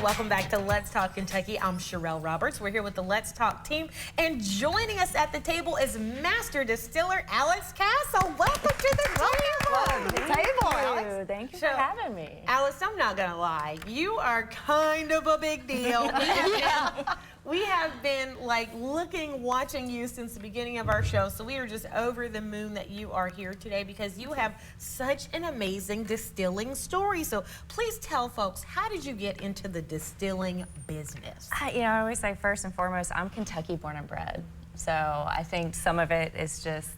welcome back to Let's Talk Kentucky. I'm Sherelle Roberts. We're here with the Let's Talk team, and joining us at the table is Master Distiller Alice Castle. Welcome to the table. Thank you for having me. Alice, I'm not gonna lie, you are kind of a big deal. We have been like watching you since the beginning of our show, so we are just over the moon that you are here today because you have such an amazing distilling story. So please tell folks, how did you get into the distilling business? I always say first and foremost, I'm Kentucky born and bred. So I think some of it is just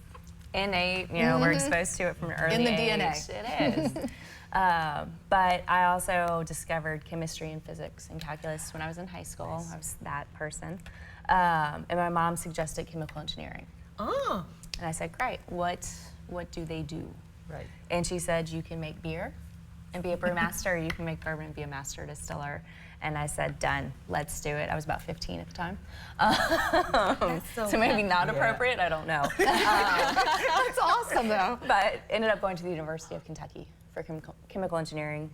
innate, we're exposed to it from an early age. In the DNA. It is. But I also discovered chemistry and physics and calculus when I was in high school. Nice. I was that person. And my mom suggested chemical engineering. Oh. And I said, great, what do they do? Right. And she said, you can make beer and be a brewmaster, or you can make bourbon and be a master distiller. And I said, done, let's do it. I was about 15 at the time. So maybe not appropriate, I don't know. That's awesome though. But ended up going to the University of Kentucky for chemical engineering.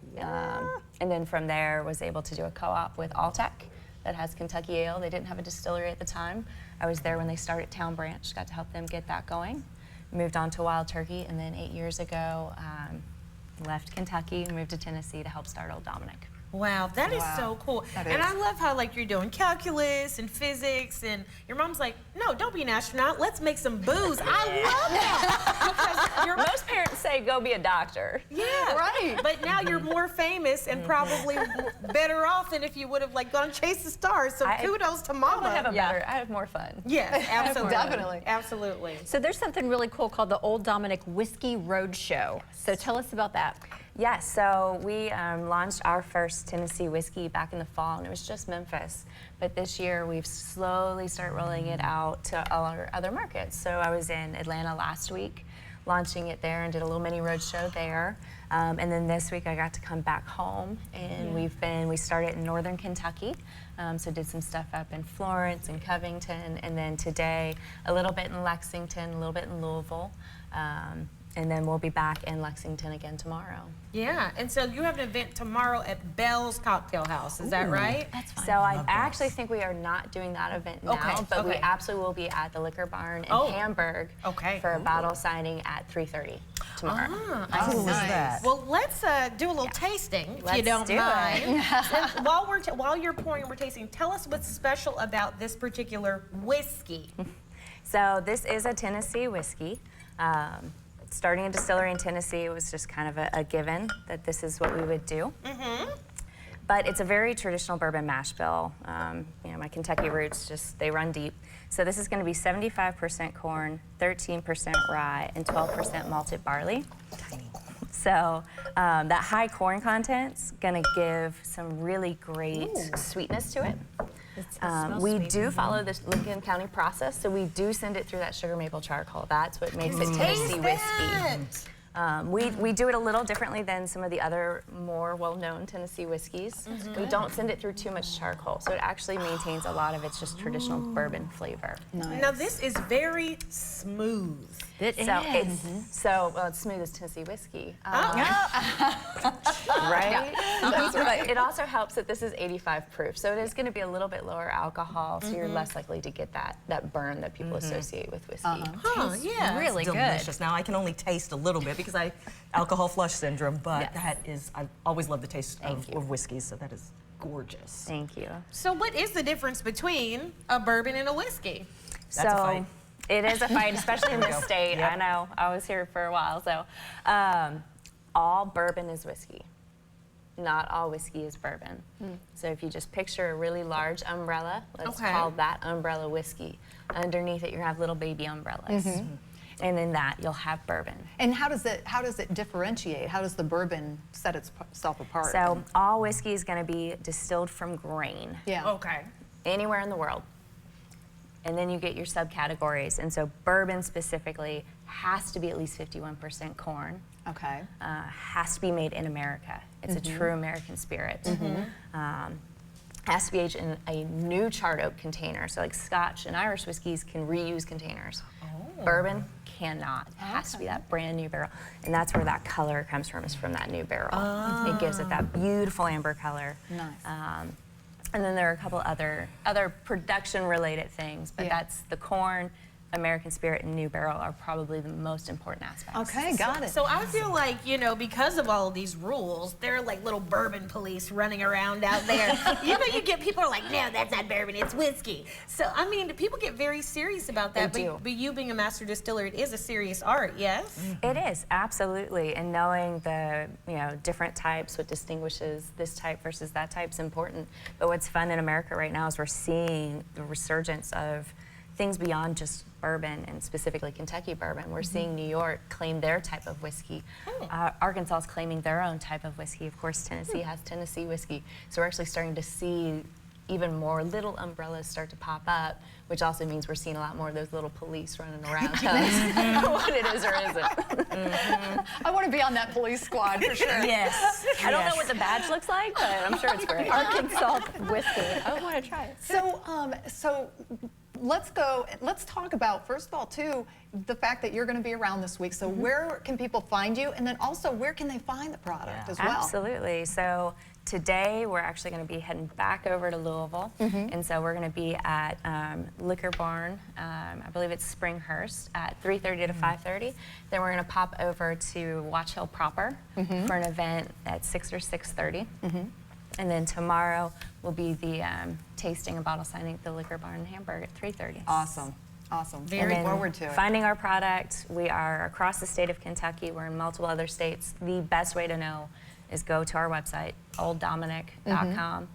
And then from there was able to do a co-op with Alltech that has Kentucky Ale. They didn't have a distillery at the time. I was there when they started Town Branch, got to help them get that going. Moved on to Wild Turkey, and then 8 years ago, left Kentucky and moved to Tennessee to help start Old Dominick. Wow, that is so cool. And I love how you're doing calculus and physics, and your mom's like, no, don't be an astronaut, let's make some booze. I love that. Because most parents say go be a doctor. Yeah, right. But now you're more famous and probably better off than if you would have gone chase the stars. So kudos to Mama. I have more fun. Yes, absolutely. Definitely. Absolutely. So there's something really cool called the Old Dominick Whiskey Roadshow. So tell us about that. Yes, so we launched our first Tennessee whiskey back in the fall, and it was just Memphis. But this year, we've slowly started rolling it out to all our other markets. So I was in Atlanta last week, launching it there, and did a little mini roadshow there. And then this week, I got to come back home, and we started in northern Kentucky. So did some stuff up in Florence and Covington, and then today, a little bit in Lexington, a little bit in Louisville. And then we'll be back in Lexington again tomorrow. Yeah, and so you have an event tomorrow at Bell's Cocktail House, is that right? That's fine. So I actually think we are not doing that event now, but we absolutely will be at the Liquor Barn in Hamburg for a bottle signing at 3:30 tomorrow. How cool is that? Well, let's do a little tasting, if you don't mind. And while you're pouring and we're tasting, tell us what's special about this particular whiskey. So this is a Tennessee whiskey. Starting a distillery in Tennessee, it was just kind of a given that this is what we would do. But it's a very traditional bourbon mash bill. My Kentucky roots they run deep. So this is going to be 75% corn, 13% rye, and 12% malted barley. So that high corn content's going to give some really great sweetness to it. We do follow this Lincoln County process, so we do send it through that sugar maple charcoal. That's what makes it Tennessee whiskey. We do it a little differently than some of the other more well-known Tennessee whiskeys. We don't send it through too much charcoal, so it actually maintains a lot of its just traditional bourbon flavor. Nice. Now this is very smooth. It is. Well, it's smooth as Tennessee whiskey. Right? But it also helps that this is 85 proof, so it is going to be a little bit lower alcohol, so you're less likely to get that burn that people associate with whiskey. Yeah. Really good. Delicious. Now I can only taste a little bit because alcohol flush syndrome, but I always love the taste of whiskeys, so that is gorgeous. Thank you. So what is the difference between a bourbon and a whiskey? That's a fight. It is a fight, especially in this state. I know. I was here for a while, so all bourbon is whiskey. Not all whiskey is bourbon. So if you just picture a really large umbrella, let's call that umbrella whiskey. Underneath it, you have little baby umbrellas. And in that, you'll have bourbon. And how does it differentiate? How does the bourbon set itself apart? So all whiskey is going to be distilled from grain. Yeah. Okay. Anywhere in the world. And then you get your subcategories. And so bourbon specifically has to be at least 51% corn. Okay. Has to be made in America. It's a true American spirit. Has to be aged in a new charred oak container. So like Scotch and Irish whiskeys can reuse containers. Bourbon cannot. It has to be that brand new barrel. And that's where that color comes from, is from that new barrel. It gives it that beautiful amber color. Nice. And then there are a couple other production-related things, but Yeah. that's the corn, American Spirit, and New Barrel are probably the most important aspects. Okay, got it. So I feel like, you know, because of all of these rules, there are like little bourbon police running around out there. You know, you get people are like, no, that's not bourbon, it's whiskey. So, I mean, people get very serious about that. They do. But you being a master distiller, it is a serious art, yes? It is, absolutely. And knowing the, you know, different types, what distinguishes this type versus that type is important. But what's fun in America right now is we're seeing the resurgence of things beyond just bourbon, and specifically Kentucky bourbon. We're seeing New York claim their type of whiskey. Arkansas is claiming their own type of whiskey. Of course, Tennessee has Tennessee whiskey. So we're actually starting to see even more little umbrellas start to pop up, which also means we're seeing a lot more of those little police running around telling us what it is or isn't. I want to be on that police squad for sure. Yes. I don't know what the badge looks like, but I'm sure it's great. Arkansas whiskey. I want to try it. So let's talk about, first of all, too, the fact that you're going to be around this week. So where can people find you? And then also, where can they find the product as well? Absolutely. So today we're actually going to be heading back over to Louisville, and so we're going to be at Liquor Barn. I believe it's Springhurst at 3:30 to 5:30. Then we're going to pop over to Watch Hill proper for an event at 6 or 6:30. And then tomorrow will be the tasting and bottle signing at the Liquor Barn in Hamburg at 3:30. Awesome. Awesome. Very Looking And then forward to it. Finding our product, we are across the state of Kentucky. We're in multiple other states. The best way to know is go to our website, olddominic.com,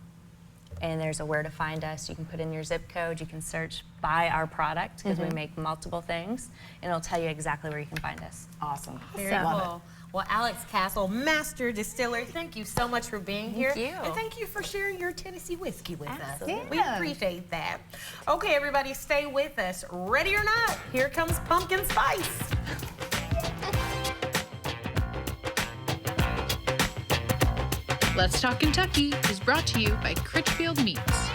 and there's a where to find us. You can put in your zip code. You can search by our product because we make multiple things, and it'll tell you exactly where you can find us. Awesome. Very Love cool. Well, Alex Castle, master distiller, thank you so much for being here. you. And thank you for sharing your Tennessee whiskey with Absolutely. us. We Yeah. appreciate that. Okay, everybody, stay with us. Ready or not, here comes pumpkin spice. Let's Talk Kentucky is brought to you by Critchfield Meats.